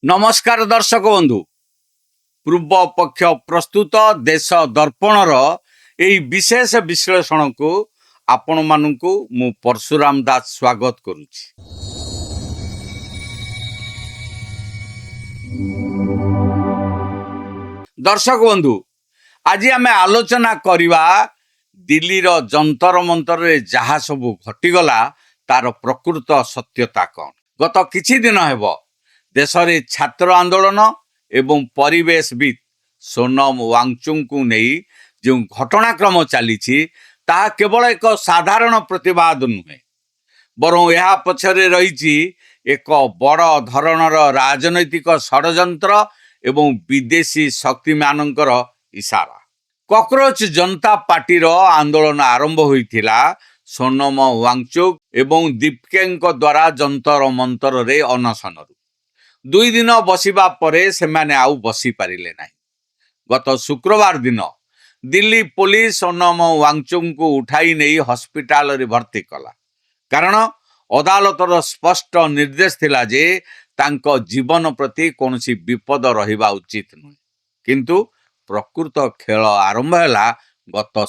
नमस्कार दर्शक बंधु पूर्व पक्ष प्रस्तुत देश दर्पणर यही विशेष विश्लेषण को आपण मानू मु परशुराम दास स्वागत करुछि। दर्शक बंधु आज आम आलोचना करवा दिल्लीर जंतर मंतर जहा सबू घटीगला तार प्रकृत सत्यता कौन। गत किछि दिन हेब देश में छात्र आंदोलन एवं परिवेशविद सोनम वांगचुक को नहीं जो घटनाक्रम चली केवल एक साधारण प्रतिवाद नुहे बरं यह पछरे रही एक बड़ धरणर राजनैतिक षड्यंत्र एवं विदेशी शक्ति मानकर इशारा। कॉकरोच जनता पार्टीर आंदोलन आरंभ होइथिला सोनम वांगचुक एवं दीपके द्वारा जंतर मंतर रे अनशन दुई दिन बसिबा परे सेमाने आउ बसी पारिले नाही। गत शुक्रवार दिन दिल्ली पुलिस सोनम वांगचुक को उठाई नहीं हॉस्पिटल रे भर्ती कला कारण अदालतर स्पष्ट निर्देश थिला जे तांको जीवन प्रति कोनसी विपद रहिबा उचित नुहे। किंतु प्रकृत खेल आरंभ हैला गत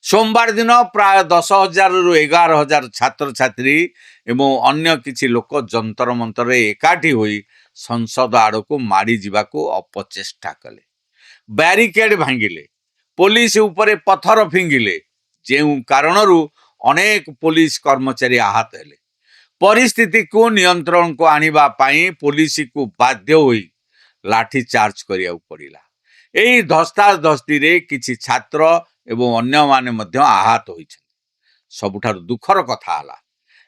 सोमवार दिन प्राय 10,000 रु 11,000 छात्र छात्री एवं अन्य किछि लोक जंतर मंतर एकाठी होई संसद आड़ को माड़ी जीवाकू अपचेष्टा कले, बैरिकेड भांगिले, पुलिस उपरे पत्थर फिंगिले, जेउ कारणरू अनेक पुलिस कर्मचारी आहत हेले। परिस्थिति को नियंत्रण को आनिबा पाई पुलिस को बाध्य होई लाठी चार्ज करिया पड़िला। एही धस्ताधस्ती रे किछि छात्र एवं अन्य माने मध्य आहत होइछन। सबुठार दुखर कथा हला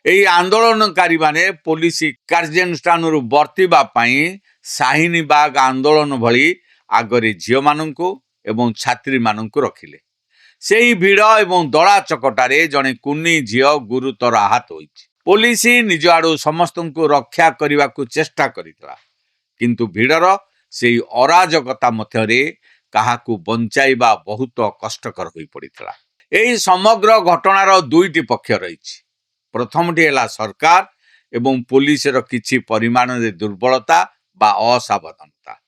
एही आंदोलनकारी माने पुलिस कार्यानुष्ठान बर्तिबा पाई शाहीनबाग आंदोलन भली आगरे झियो माननकु एवं छात्री माननकु रखिले। सेही भीड़ एवं दला चकटारे जने कुन्नी झियो गुरुतर आहत होइछि। पुलिस निज आड़ू समस्तंकु रक्षा करने चेष्टा करितला किंतु भीड़र सेही अराजकता मध्यरे काहाकू बंचाइबा बहुत कष्टकर होई पड़ितला। एही समग्र घटनार दुईटी पक्ष रहिछि। प्रथमटी है सरकार एवं पुलिस किछि परिमाण रे दुर्बलता बा असावधानता।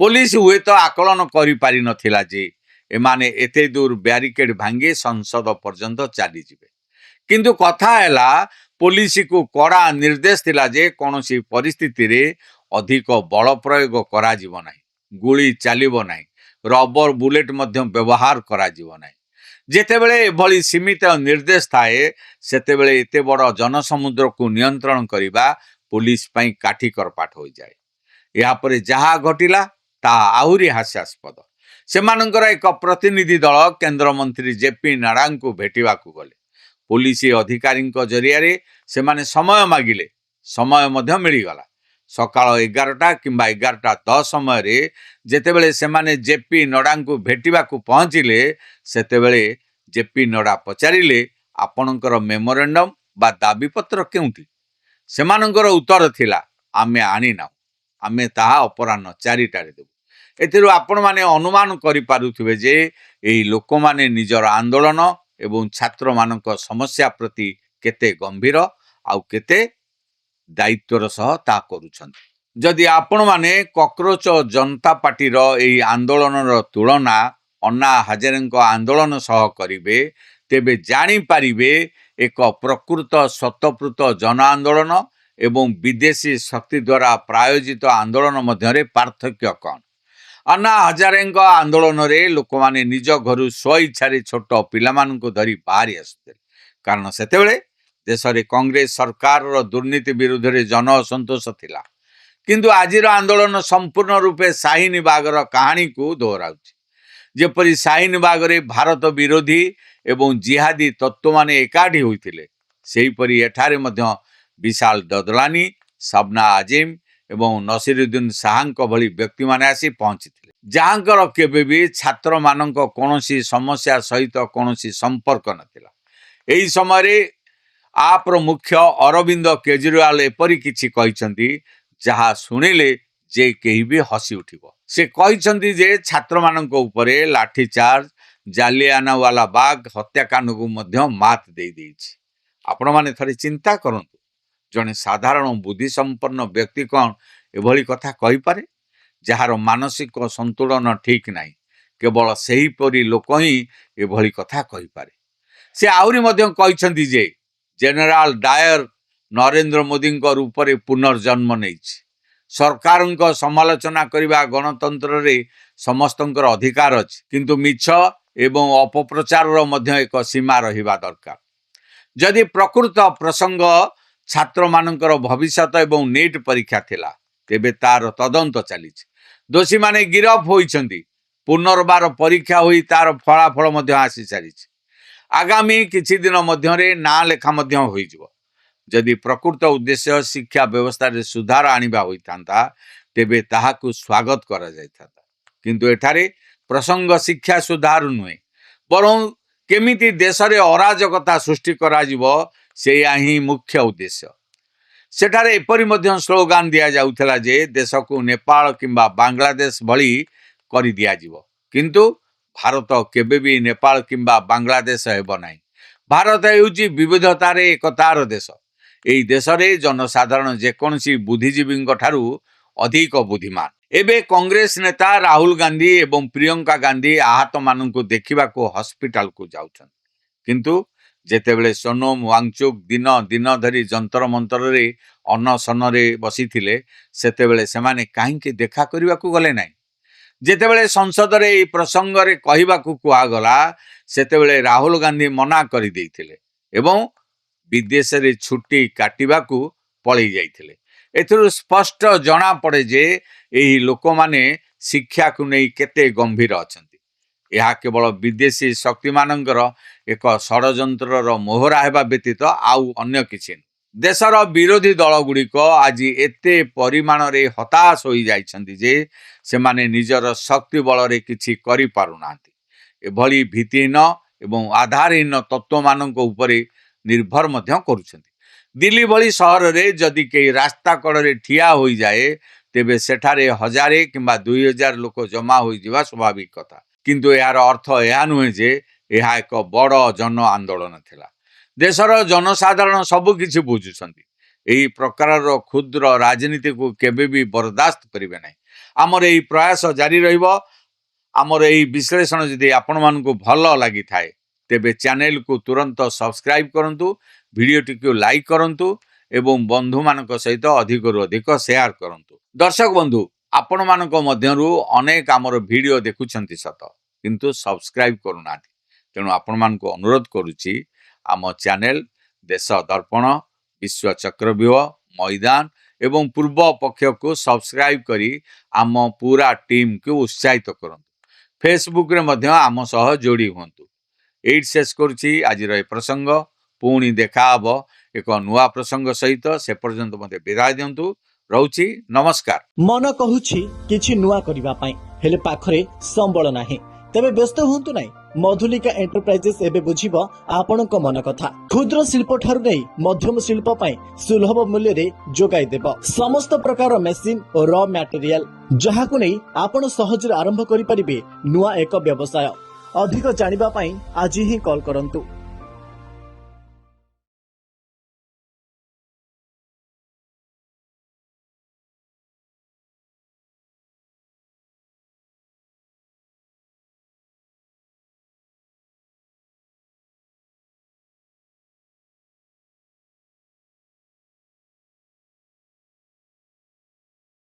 पुलिस हुए तो आकलन करि पारि नथिला जे एमाने एते दूर बैरिकेड भांगे संसद पर्यंत चली जिवे। किंतु कथा हैला पुलिस को कड़ा निर्देश थिला जे कोनोसी परिस्थिति रे अधिक बल प्रयोग करा जिवो नाही, गुली चलिबो नाही, रबर बुलेट मध्य व्यवहार करा जिवो नाही। जेतेबेले एभली सीमित निर्देश थाए सेतेबेले एते बड़ जनसमुद्र को नियंत्रण करिबा पुलिस पई काठीकर पाठ हो जाए। या परे जहा घटिला ता आहुरी हास्यास्पद। सेमानंकर एक प्रतिनिधि दल केंद्र मंत्री जेपी नड्डा को भेटिबा को गले। पुलिस अधिकारी जरिया रे सेमाने समय मागिले, समय मध्य मिलिगला। सकाळ 11टा किंबा 11:10 समय रे जेतेबेले सेमाने जेपी नड्डा को भेटिबा को पहुंचिले सेतेबेले जेपी नड्डा पचारिले आपणकर मेमोरेंडम बा दाबीपत्र केउंटी। सेमानंकर उत्तर थिला आमे आनी ना, आमे ताहा अपराह्न 4टारे देबु। एथिरु आपण माने अनुमान करि पारुथिबे जे एही लोक माने निजर आंदोलन एवं छात्र मानक समस्या प्रति केते गंभीर आउ केते दायित्वर सह ता करूछन्ति। जदि आपण माने कॉकरोच जनता पार्टीर एही आंदोलनर तुलना अन्ना हजारेंको आंदोलन सह करिवे तेबे जानी पारिबे एक प्रकृत स्वतःप्रत जन आंदोलन एवं विदेशी शक्ति द्वारा प्रायोजित आंदोलन मध्यरे पार्थक्य कौन। अन्ना हजारेंको आंदोलन रे लोक माने निज घरु स्वेच्छा छोट पिलामानंको धरी बाहरी आसुते कारण सेतेबेले देश रे कांग्रेस सरकार दुर्नीति विरुद्ध रे जन असंतोष थिला। किंतु आजिर आंदोलन संपूर्ण रूपे शाहीनबागर कहानी को दोहराउछि। जेपरि शाहीनबाग रे भारत विरोधी एवं जिहादी तत्व माने एकाठी होइथिले सेहीपरि एठारे मध्य विशाल ददलानी, शबना आजिम एवं नसीरुद्दीन शाहଙ୍କ भली व्यक्ति माने आसी पहुंचीथिले जहाँकर केबे भी छात्र मानक कोनोसी समस्या सहित कोनोसी संपर्क नथिला। एही समय रे आप्र मुख्य अरविंद केजरीवाल एपरि किछि कहिसंती जहा सुनिले जे केही भी हसी उठिबो। से कहिसंती जे छात्र मानक उपरे लाठी चार्ज जालियानवाला बाग हत्याकांड को मध्य मात दे देछि। आपण माने थरे चिंता करंतु ଜଣେ ସାଧାରଣ ବୁଦ୍ଧି ସମ୍ପନ୍ନ ବ୍ୟକ୍ତି କ'ଣ ଏଭଳି କଥା କହିପାରେ? ଯାହାର ମାନସିକ ସନ୍ତୁଳନ ଠିକ୍ ନାହିଁ, କେବଳ ସେହିପରି ଲୋକ ହିଁ ଏଭଳି କଥା କହିପାରେ। ସେ ଆହୁରି ମଧ୍ୟ କହିଛନ୍ତି ଯେ ଜେନେରାଲ ଡାୟର ନରେନ୍ଦ୍ର ମୋଦିଙ୍କ ରୂପରେ ପୁନର୍ଜନ୍ମ ନେଇଛି। ସରକାରଙ୍କ ସମାଲୋଚନା କରିବା ଗଣତନ୍ତ୍ରରେ ସମସ୍ତଙ୍କର ଅଧିକାର ଅଛି, କିନ୍ତୁ ମିଛ ଏବଂ ଅପପ୍ରଚାରର ମଧ୍ୟ ଏକ ସୀମା ରହିବା ଦରକାର। ଯଦି ପ୍ରକୃତ ପ୍ରସଙ୍ଗ ଛାତ୍ରମାନଙ୍କର ଭବିଷ୍ୟତ ଏବଂ ନିଟ୍ ପରୀକ୍ଷା ଥିଲା, ତେବେ ତାର ତଦନ୍ତ ଚାଲିଛି। ଦୋଷୀମାନେ ଗିରଫ ହୋଇଛନ୍ତି। ପୁନର୍ବାର ପରୀକ୍ଷା ହୋଇ ତାର ଫଳାଫଳ ମଧ୍ୟ ଆସିସାରିଛି। ଆଗାମୀ କିଛି ଦିନ ମଧ୍ୟରେ ନାଁ ଲେଖା ମଧ୍ୟ ହୋଇଯିବ। ଯଦି ପ୍ରକୃତ ଉଦ୍ଦେଶ୍ୟ ଶିକ୍ଷା ବ୍ୟବସ୍ଥାରେ ସୁଧାର ଆଣିବା ହୋଇଥାନ୍ତା, ତେବେ ତାହାକୁ ସ୍ୱାଗତ କରାଯାଇଥାନ୍ତା। କିନ୍ତୁ ଏଠାରେ ପ୍ରସଙ୍ଗ ଶିକ୍ଷା ସୁଧାର ନୁହେଁ, ବରଂ କେମିତି ଦେଶରେ ଅରାଜକତା ସୃଷ୍ଟି କରାଯିବ, ସେଇଆ ହିଁ ମୁଖ୍ୟ ଉଦ୍ଦେଶ୍ୟ। ସେଠାରେ ଏପରି ମଧ୍ୟ ସ୍ଲୋଗାନ ଦିଆଯାଉଥିଲା ଯେ ଦେଶକୁ ନେପାଳ କିମ୍ବା ବାଂଲାଦେଶ ଭଳି କରିଦିଆଯିବ। କିନ୍ତୁ ଭାରତ କେବେ ବି ନେପାଳ କିମ୍ବା ବାଂଲାଦେଶ ହେବ ନାହିଁ। ଭାରତ ହେଉଛି ବିବିଧତାରେ ଏକତାର ଦେଶ। ଏହି ଦେଶରେ ଜନସାଧାରଣ ଯେକୌଣସି ବୁଦ୍ଧିଜୀବୀଙ୍କ ଠାରୁ ଅଧିକ ବୁଦ୍ଧିମାନ। ଏବେ କଂଗ୍ରେସ ନେତା ରାହୁଲ ଗାନ୍ଧୀ ଏବଂ ପ୍ରିୟଙ୍କା ଗାନ୍ଧୀ ଆହତମାନଙ୍କୁ ଦେଖିବାକୁ ହସ୍ପିଟାଲକୁ ଯାଉଛନ୍ତି। କିନ୍ତୁ ଯେତେବେଳେ ସୋନମ ୱାଙ୍ଗଚୁକ୍ ଦିନ ଦିନ ଧରି ଯନ୍ତର ମନ୍ତରରେ ଅନଶନରେ ବସିଥିଲେ, ସେତେବେଳେ ସେମାନେ କାହିଁକି ଦେଖା କରିବାକୁ ଗଲେ ନାହିଁ? ଯେତେବେଳେ ସଂସଦରେ ଏହି ପ୍ରସଙ୍ଗରେ କହିବାକୁ କୁହାଗଲା, ସେତେବେଳେ ରାହୁଲ ଗାନ୍ଧୀ ମନା କରିଦେଇଥିଲେ ଏବଂ ବିଦେଶରେ ଛୁଟି କାଟିବାକୁ ପଳେଇ ଯାଇଥିଲେ। ଏଥିରୁ ସ୍ପଷ୍ଟ ଜଣାପଡ଼େ ଯେ ଏହି ଲୋକମାନେ ଶିକ୍ଷାକୁ ନେଇ କେତେ ଗମ୍ଭୀର ଅଛନ୍ତି। ଏହା କେବଳ ବିଦେଶୀ ଶକ୍ତିମାନଙ୍କର ଏକ ଷଡ଼ଯନ୍ତ୍ରର ମୋହରା ହେବା ବ୍ୟତୀତ ଆଉ ଅନ୍ୟ କିଛି ନୁହେଁ। ଦେଶର ବିରୋଧୀ ଦଳଗୁଡ଼ିକ ଆଜି ଏତେ ପରିମାଣରେ ହତାଶ ହୋଇଯାଇଛନ୍ତି ଯେ ସେମାନେ ନିଜର ଶକ୍ତି ବଳରେ କିଛି କରିପାରୁନାହାନ୍ତି। ଏଭଳି ଭିତ୍ତିହୀନ ଏବଂ ଆଧାରହୀନ ତତ୍ତ୍ୱମାନଙ୍କ ଉପରେ ନିର୍ଭର ମଧ୍ୟ କରୁଛନ୍ତି। ଦିଲ୍ଲୀ ଭଳି ସହରରେ ଯଦି କେହି ରାସ୍ତା କଡ଼ରେ ଠିଆ ହୋଇଯାଏ, ତେବେ ସେଠାରେ 1000 କିମ୍ବା 2000 ଲୋକ ଜମା ହୋଇଯିବା ସ୍ୱାଭାବିକ କଥା। କିନ୍ତୁ ଏହାର ଅର୍ଥ ଏହା ନୁହେଁ ଯେ ଏହା ଏକ ବଡ଼ ଜନ ଆନ୍ଦୋଳନ ଥିଲା। ଦେଶର ଜନସାଧାରଣ ସବୁ କିଛି ବୁଝୁଛନ୍ତି। ଏହି ପ୍ରକାରର କ୍ଷୁଦ୍ର ରାଜନୀତିକୁ କେବେ ବି ବରଦାସ୍ତ କରିବେ ନାହିଁ। ଆମର ଏହି ପ୍ରୟାସ ଜାରି ରହିବ। ଆମର ଏହି ବିଶ୍ଳେଷଣ ଯଦି ଆପଣମାନଙ୍କୁ ଭଲ ଲାଗିଥାଏ, ତେବେ ଚ୍ୟାନେଲକୁ ତୁରନ୍ତ ସବସ୍କ୍ରାଇବ୍ କରନ୍ତୁ, ଭିଡ଼ିଓଟିକୁ ଲାଇକ୍ କରନ୍ତୁ ଏବଂ ବନ୍ଧୁମାନଙ୍କ ସହିତ ଅଧିକରୁ ଅଧିକ ସେୟାର କରନ୍ତୁ। ଦର୍ଶକ ବନ୍ଧୁ, ଆପଣମାନଙ୍କ ମଧ୍ୟରୁ ଅନେକ ଆମର ଭିଡ଼ିଓ ଦେଖୁଛନ୍ତି ସତ, କିନ୍ତୁ ସବସ୍କ୍ରାଇବ୍ କରୁନାହାନ୍ତି। ତେଣୁ ଆପଣମାନଙ୍କୁ ଅନୁରୋଧ କରୁଛି, ଆମ ଚ୍ୟାନେଲ ଦେଶ ଦର୍ପଣ, ବିଶ୍ୱ ଚକ୍ରବ୍ୟୁହ, ମଇଦାନ ଏବଂ ପୂର୍ବ ପକ୍ଷକୁ ସବସ୍କ୍ରାଇବ୍ କରି ଆମ ପୁରା ଟିମ୍କୁ ଉତ୍ସାହିତ କରନ୍ତୁ। ଫେସବୁକ୍ରେ ମଧ୍ୟ ଆମ ସହ ଯୋଡ଼ି ହୁଅନ୍ତୁ। ଏଇଠି ଶେଷ କରୁଛି ଆଜିର ଏ ପ୍ରସଙ୍ଗ। ପୁଣି ଦେଖା ହେବ ଏକ ନୂଆ ପ୍ରସଙ୍ଗ ସହିତ। ସେ ପର୍ଯ୍ୟନ୍ତ ମୋତେ ବିଦାୟ ଦିଅନ୍ତୁ। ରହୁଛି, ନମସ୍କାର। ମନ କହୁଛି କିଛି ନୂଆ କରିବା ପାଇଁ, ହେଲେ ପାଖରେ ସମ୍ବଳ ନାହିଁ। ତେବେ ବ୍ୟସ୍ତ ହୁଅନ୍ତୁ ନାହିଁ, ମଧୁଲିକା ଏଣ୍ଟରପ୍ରାଇଜେସ୍ ଏବେ ବୁଝିବ ଆପଣଙ୍କ ମନ କଥା। କ୍ଷୁଦ୍ର ଶିଳ୍ପ ଠାରୁ ନେଇ ମଧ୍ୟମ ଶିଳ୍ପ ପାଇଁ ସୁଲଭ ମୂଲ୍ୟରେ ଯୋଗାଇ ଦେବ ସମସ୍ତ ପ୍ରକାର ମେସିନ୍ ଓ ର ମ୍ୟାଟେରିଆଲ, ଯାହାକୁ ନେଇ ଆପଣ ସହଜରେ ଆରମ୍ଭ କରିପାରିବେ ନୂଆ ଏକ ବ୍ୟବସାୟ। ଅଧିକ ଜାଣିବା ପାଇଁ ଆଜି ହିଁ କଲ୍ କରନ୍ତୁ